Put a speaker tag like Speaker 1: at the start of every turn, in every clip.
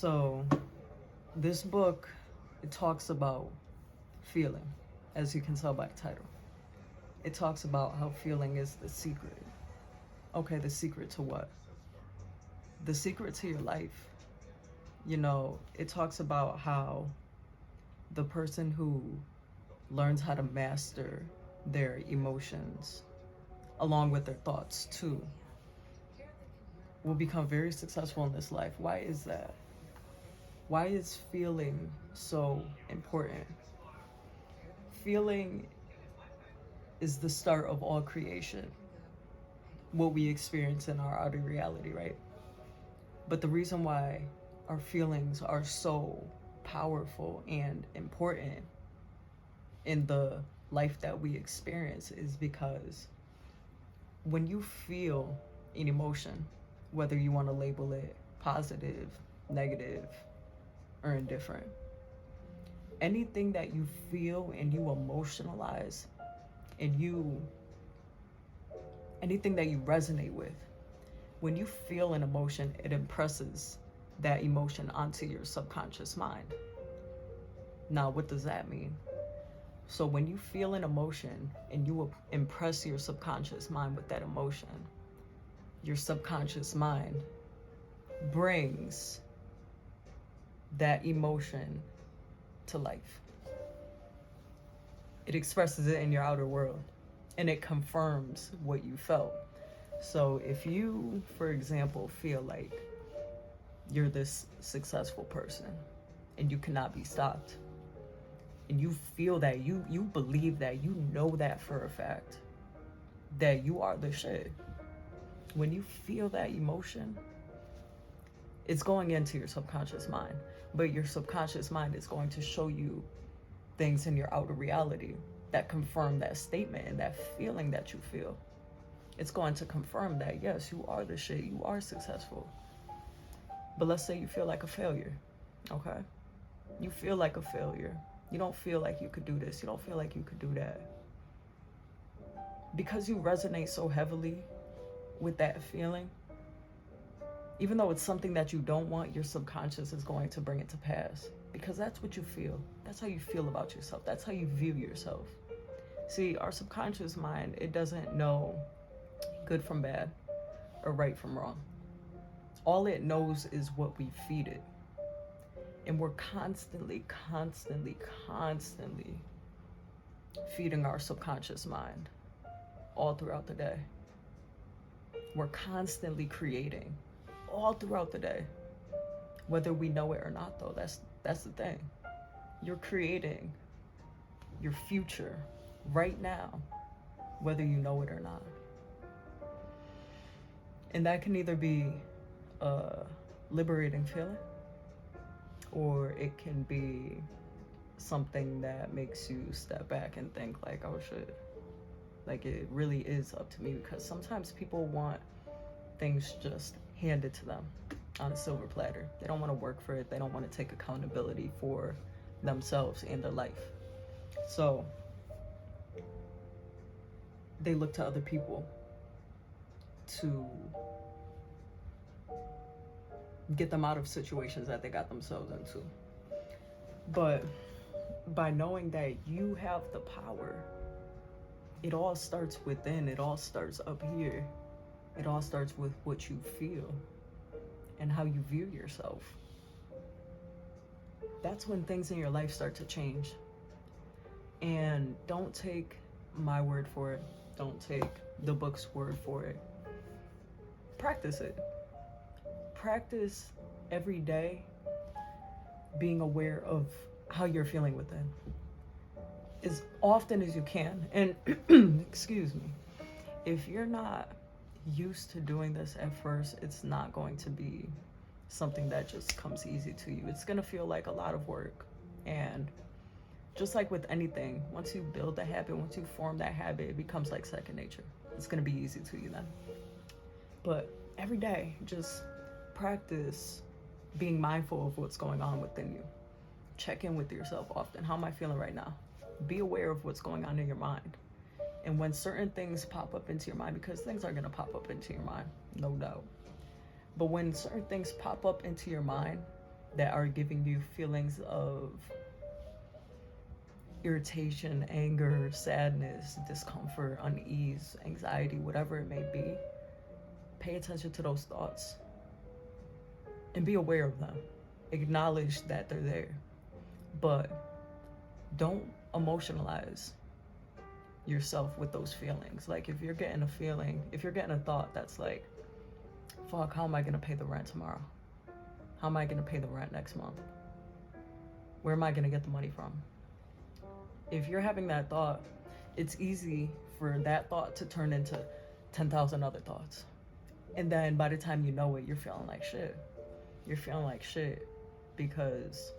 Speaker 1: So, this book, it talks about feeling, as you can tell by the title. It talks about how feeling is the secret. Okay, the secret to what? The secret to your life. It talks about how the person who learns how to master their emotions, along with their thoughts too, will become very successful in this life. Why is that? Why is feeling so important? Feeling is the start of all creation, what we experience in our outer reality, right? But the reason why our feelings are so powerful and important in the life that we experience is because when you feel an emotion, whether you want to label it positive, negative, or indifferent, anything that you feel and you emotionalize and anything that you resonate with, when you feel an emotion, it impresses that emotion onto your subconscious mind. Now, what does that mean? So when you feel an emotion and you impress your subconscious mind with that emotion, your subconscious mind brings that emotion to life. It expresses it in your outer world and it confirms what you felt. So if you, for example, feel like you're this successful person and you cannot be stopped, and you feel that, you believe that, you know that for a fact, that you are the shit. When you feel that emotion, it's going into your subconscious mind, but your subconscious mind is going to show you things in your outer reality that confirm that statement and that feeling that you feel. It's going to confirm that, yes, you are the shit, you are successful. But let's say you feel like a failure, okay? You feel like a failure. You don't feel like you could do this. You don't feel like you could do that. Because you resonate so heavily with that feeling, even though it's something that you don't want, your subconscious is going to bring it to pass. Because that's what you feel. That's how you feel about yourself. That's how you view yourself. See, our subconscious mind, it doesn't know good from bad or right from wrong. All it knows is what we feed it. And we're constantly feeding our subconscious mind all throughout the day. We're constantly creating all throughout the day. Whether we know it or not, though, that's the thing. You're creating your future right now, whether you know it or not. And that can either be a liberating feeling, or it can be something that makes you step back and think like, oh shit, like it really is up to me. Because sometimes people want things just handed to them on a silver platter. They don't want to work for it. They don't want to take accountability for themselves and their life. So they look to other people to get them out of situations that they got themselves into. But by knowing that you have the power, it all starts within. It all starts up here. It all starts with what you feel and how you view yourself. That's when things in your life start to change. And don't take my word for it. Don't take the book's word for it. Practice it. Practice every day being aware of how you're feeling within as often as you can. And excuse me, if you're not used to doing this at first, it's not going to be something that just comes easy to you. It's going to feel like a lot of work. And just like with anything, once you build the habit, once you form that habit, it becomes like second nature. It's going to be easy to you then. But every day, just practice being mindful of what's going on within you. Check in with yourself often. How am I feeling right now? Be aware of what's going on in your mind. And when certain things pop up into your mind, because things are going to pop up into your mind, no doubt. But when certain things pop up into your mind, that are giving you feelings of irritation, anger, sadness, discomfort, unease, anxiety, whatever it may be, pay attention to those thoughts and be aware of them. Acknowledge that they're there, but don't emotionalize yourself with those feelings. Like if you're getting a feeling, if you're getting a thought that's like, fuck, how am I gonna pay the rent tomorrow? How am I gonna pay the rent next month? Where am I gonna get the money from? If you're having that thought, it's easy for that thought to turn into 10,000 other thoughts. And then by the time you know it, you're feeling like shit. You're feeling like shit because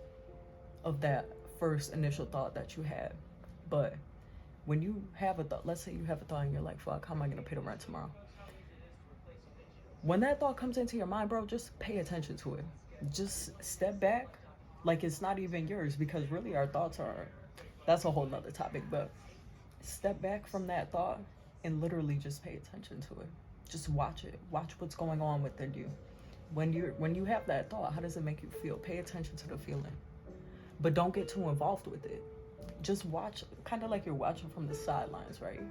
Speaker 1: of that first initial thought that you had. But when you have a thought, let's say you have a thought and you're like, fuck, how am I gonna pay the rent tomorrow? When that thought comes into your mind, bro, just pay attention to it. Just step back like it's not even yours, because really our thoughts are, that's a whole nother topic, but step back from that thought and literally just pay attention to it. Just watch it. Watch what's going on within you. When you have that thought, how does it make you feel? Pay attention to the feeling. But don't get too involved with it. Just watch, kind of like you're watching from the sidelines, right?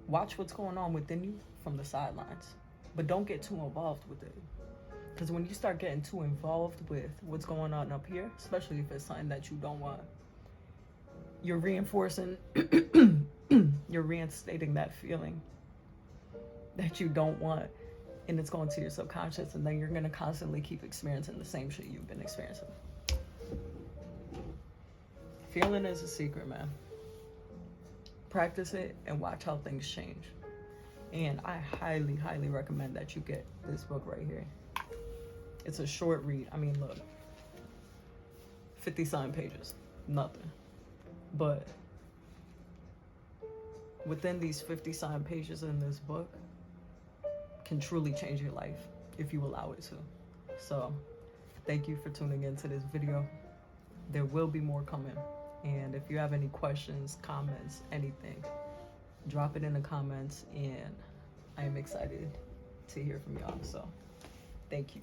Speaker 1: Watch what's going on within you from the sidelines. But don't get too involved with it. Because when you start getting too involved with what's going on up here, especially if it's something that you don't want, you're reinforcing, you're reinstating that feeling that you don't want, and it's going to your subconscious, and then you're going to constantly keep experiencing the same shit you've been experiencing. Feeling is a secret, man. Practice it and watch how things change. And I highly, highly recommend that you get this book right here. It's a short read. I mean, look, 50-something pages, nothing. But within these 50-something pages in this book can truly change your life if you allow it to. So thank you for tuning into this video. There will be more coming. And if you have any questions, comments, anything, drop it in the comments, and I am excited to hear from y'all. So thank you.